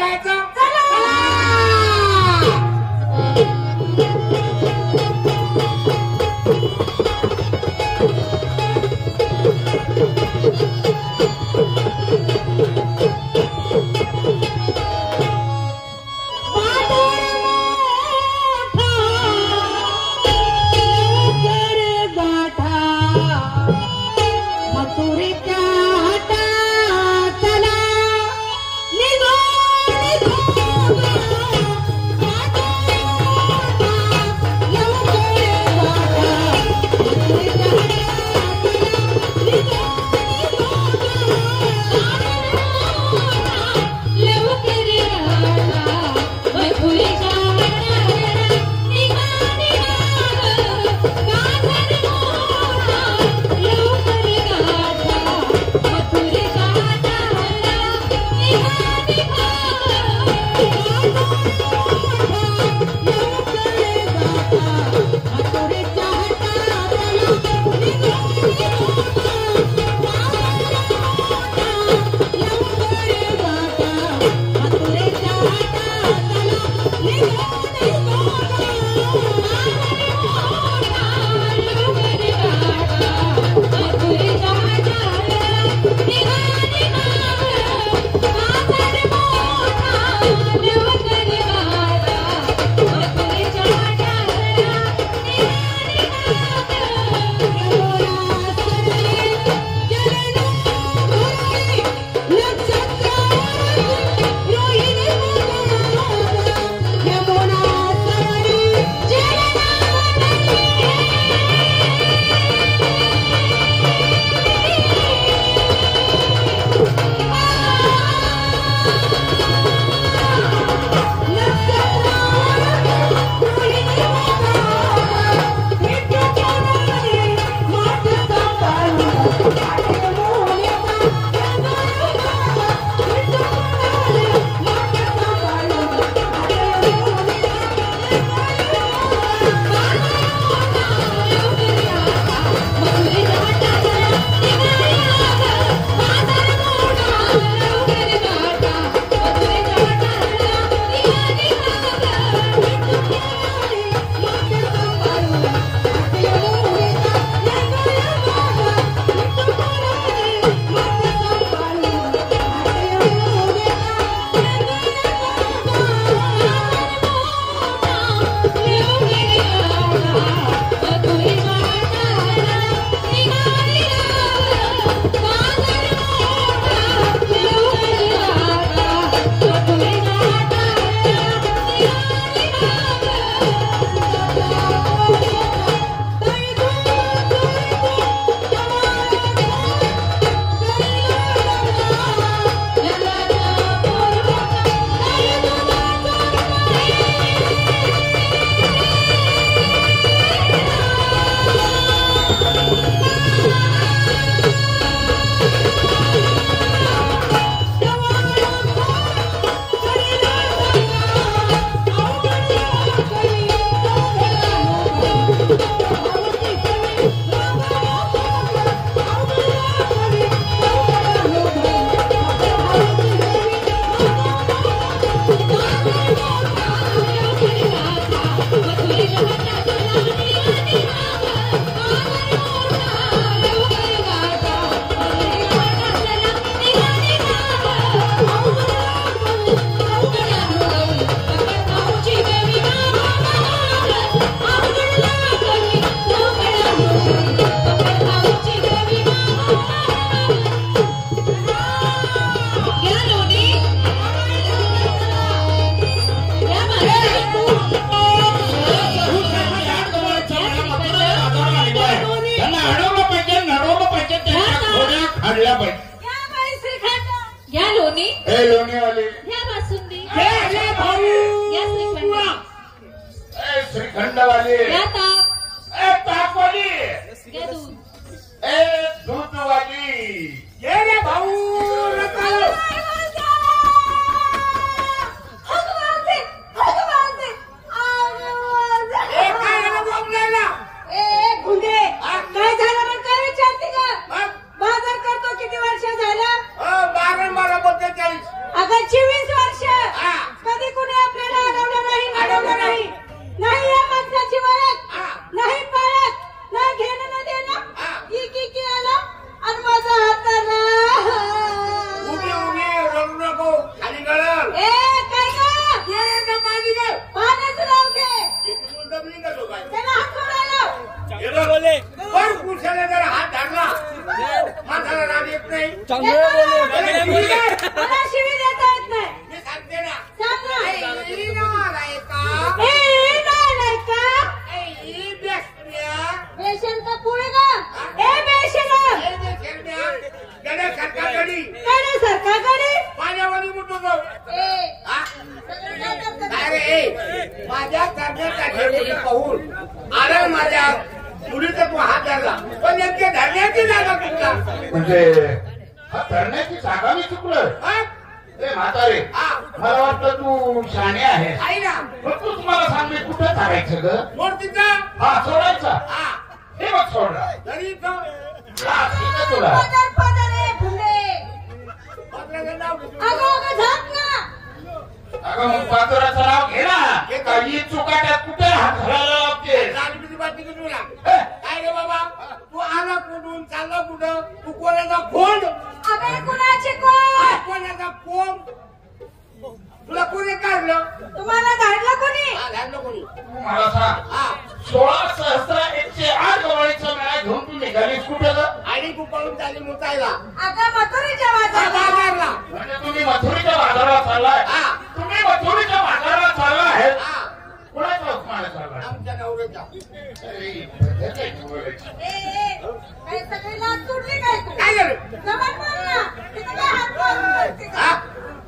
जायचं बासुंदी रे भाऊ या श्रीखंड ए श्रीखंडवाली या ताक ए ताकवाली या दूध ए दूधवाली ये रे भाऊ रताळ अगं 24 वर्ष कधी कुणी आपल्याला अडवलं नाही नाही या माणसाची वळख नाही पाळत नाही घेणं न देणं की आला आणि माझा हात धरला उभी रडू नको खाली गळल ए काय ग ये ना पाणी ग पाण्याचं नाव घे इथून दबली का तो काय त्याला हात सोडायला ये बोले पण पुरुषाला जर हात धरला माणसाला राग येत नाही मला शिवी देता येत नाही मी सांगते ना सांग ना ई नालाय का ए नाही का ई बेस्ट्या बेशन का पुढे का ए बेशना ए बेस्ट्या गडे सरकारकडे कडे सरकारकडे पाण्यामध्ये मुठू जाऊ ए अरे ए माझ्या करण्याचा ठेवली पाहून अरे माझ्या मुलीचा तू हात धरला पण नेमके धरण्याची जागा चुकला म्हणजे हा धरण्याची जागा मी चुकलं ए म्हातारे मला वाटतं तू शाणे आहे आई ना पण तू तुम्हाला सांग मी कुठं धरायचं ग मूर्तीचा हा सोडायचा हे बघ सोडला तरी तुला अगं मग पाचोराचं नाव घे ना हे काही चुकाट्यात कुठे हात घालायला लागते तुला काय रे बाबा तू आला कुठून चालला कुठं तू कोणाचा कोण अबे कुणाचे कोण कोणाचा कोण तुला कोणी काढलं तुम्हाला धाडलं कोणी धाडलं कोणी मला सांग 16 सहस्त्र 108 गवळीचा मेळा घेऊन तू निघालीस कुठे ग आणि तू पळून चालली मुतायला अगं मथुरीच्या बाजारला म्हणजे तुम्ही मथुरीच्या बाजाराला चाललाय तुम्ही मथुरीच्या बाजाराला चालला आहे कुणाच्या हुकमाने चाललाय आमच्या नवऱ्याच्या काय सगळी लाच सोडली काय तू काय झालं जमान मार ना तिथे काय हात मारून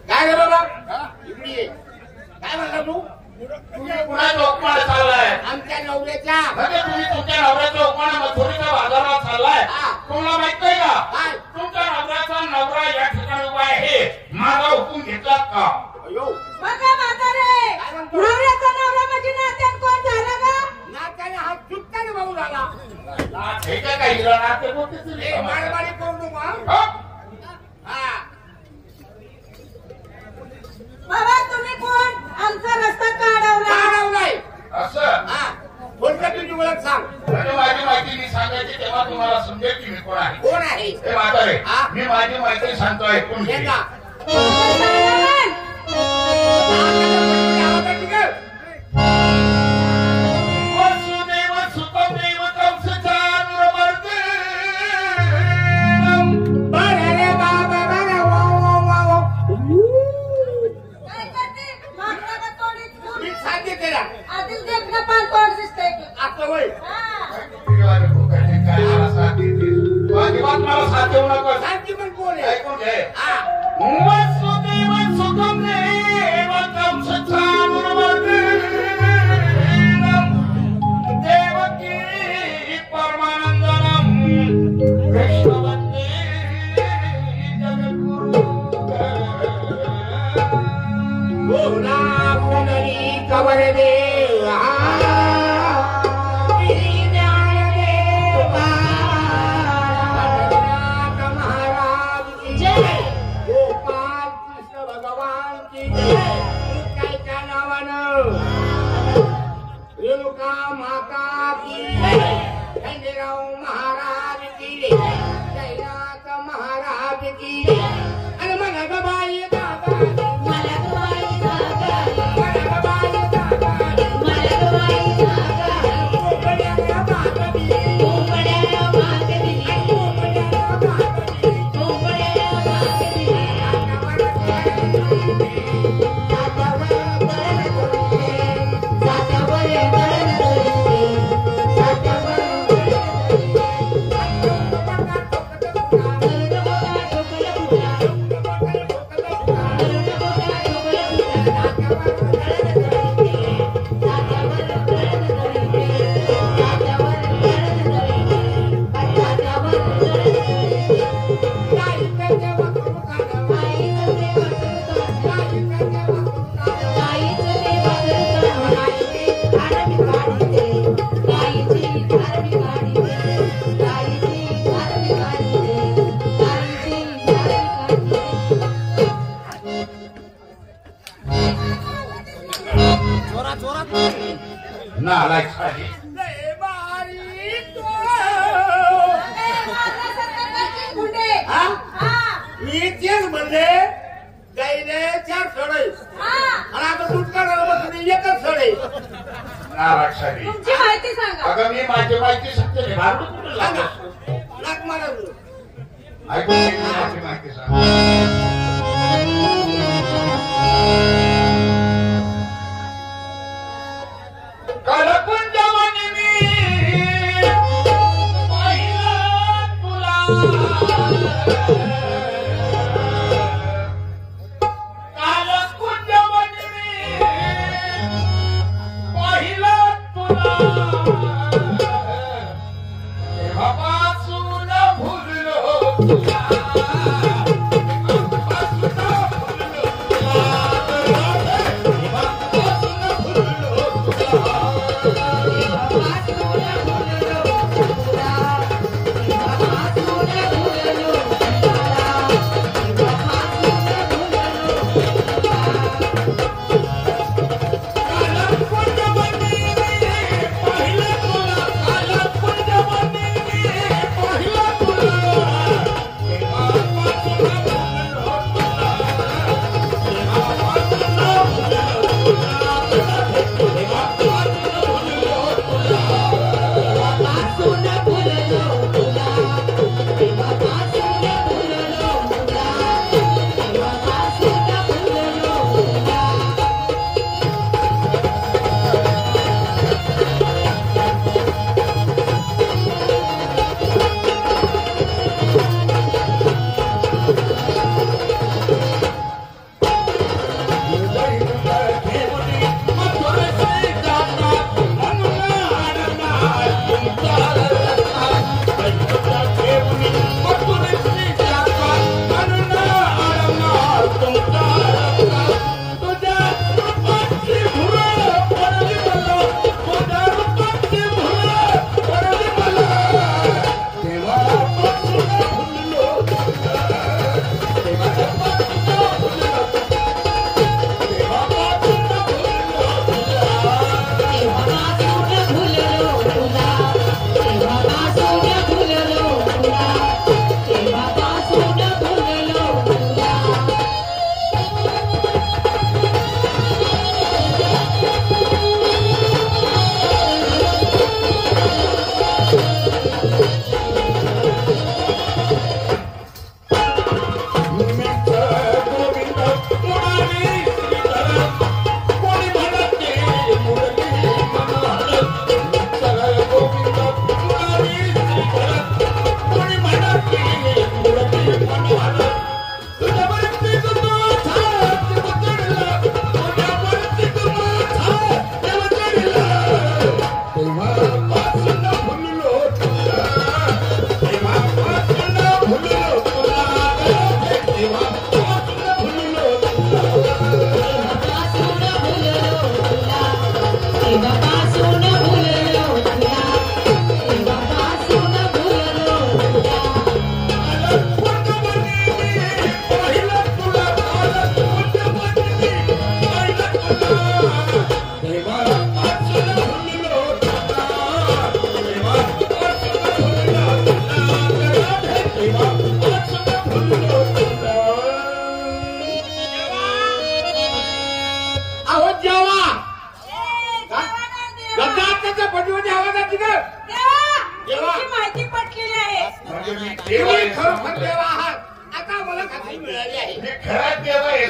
काय रे बाबा इकडे ये काय म्हणला तू तुम्ही कुणाच्या हुकमाने चाललाय आमच्या नवऱ्याच्या म्हणजे तुम्ही तुमच्या नवऱ्याच्या हुकमाने मथुरीच्या बाजाराला चाललाय तुम्हाला माहित नाही का तुमच्या नवऱ्याचा नवरा या ठिकाणी उभा आहे माझा हुकूम घेतलात का बघा म्हातारे नवऱ्याचा नवरा म्हणजे नात्यात कोण झाला का नात्याने हा चुकताने भाऊ झाला हे काय हिला नाते बोलते मारमारी करू नको बाबा तुम्ही कोण आमचा रस्ता काढवलाय असं कोणत्या तुझी ओळख सांग म्हणजे माझी माहिती मी सांगायची तेव्हा तुम्हाला समजेल की मी कोण आहे कोण आहे ते म्हातारे मी माझी माहिती सांगतो ऐकून घे का वसुदेव सुतदेव कंसचानुरमर्दनम् बरे बाबा बरे वो काय करते मागला का तोडीत मी सांगते त्याला आधीच देखणं पान तोड दिसतंय की आता वय हा अजिबात मला साथ देऊ नको सांगते पण कोण आहे ऐकून घे वसुदेव सुतदेव कंसचानुरमर्दनम् देवकी परमानंदनम् कृष्ण वन्दे जगद्गुरु भुवना पुनरी कवरदे महाराज की जय गोपाल कृष्ण भगवान की जय काय त्या नावानं रेणुका माता की खंडेराव महाराज की कैलास महाराज की आणि मला गबाई दादा मला गबाई दादा मला गबाई दादा मला गबाई दादा कोंबड्या मागदी कोंबड्या मागदी कोंबड्या मागदी कोंबड्या मागदी नालायक साली. हा? मी तेच म्हणले गाईने 4 सडे आणि आता दूध काढायला बसून एकच सडे. नालायक साली. तुमची माहिती सांगा. अगं मी माझी माहिती सांगते रे. सांगा. नाक मारा. ऐकून माझी माहिती सांग. कालकुंजवनी मी पाहिलं तुला. कालकुंजवनी मी पाहिलं तुला. तेव्हापासून भुललो तुला.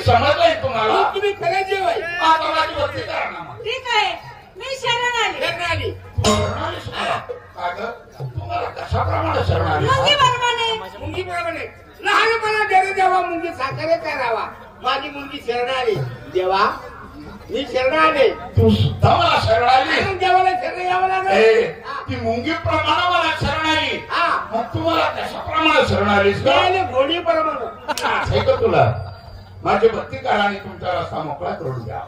समजलंय तुम्हाला. तुम्ही खरं जेवाय ठीक आहे. मी शरण आली. तुम्हाला कशाप्रमाणे शरण आली? मुंगीप्रमाणे. लहानपणा देव देवा मुंगी साखरे करावा. माझी मुलगी शरण आली. देवा मी शरण आले. तू सुद्धा मला शरण आली. देवाला शरण यावं लागेल. ती मुंगी प्रमाणे मला शरण आली. मग तुम्हाला कशाप्रमाणे शरण आलीस? घोडी प्रमाणे. हे का तुला माझी भक्ती करा आणि तुमचा रस्ता मोकळा करून द्या.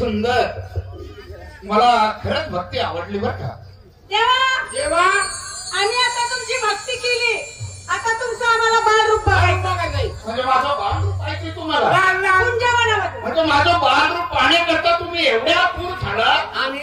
सुंदर मला खरंच भक्ती आवडली बर का देवा आम्ही आता तुमची भक्ती केली आता तुमचं आम्हाला बालरूप म्हणजे माझं बालरूप पाहिजे तुम्हाला म्हणजे माझं बालरूप पाहण्याकरता तुम्ही एवढ्या पूर झाला आणि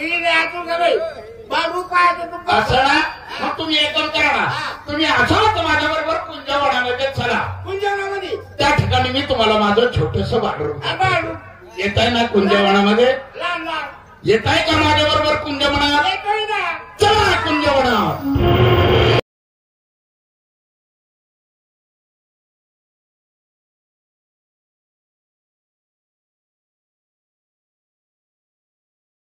बालरूप पाहायचं असं ना मग तुम्ही एकदम करा ना तुम्ही असाच माझ्या बरोबर कुंजवनामध्ये चला कुंजवनामध्ये त्या ठिकाणी मी तुम्हाला माझं छोटस बालरूप बालरूप येत आहे ना कुंजवनामध्ये लहान लहान येत आहे का माझ्या बरोबर कुंजवनात येतोय ना चला कुंजवनात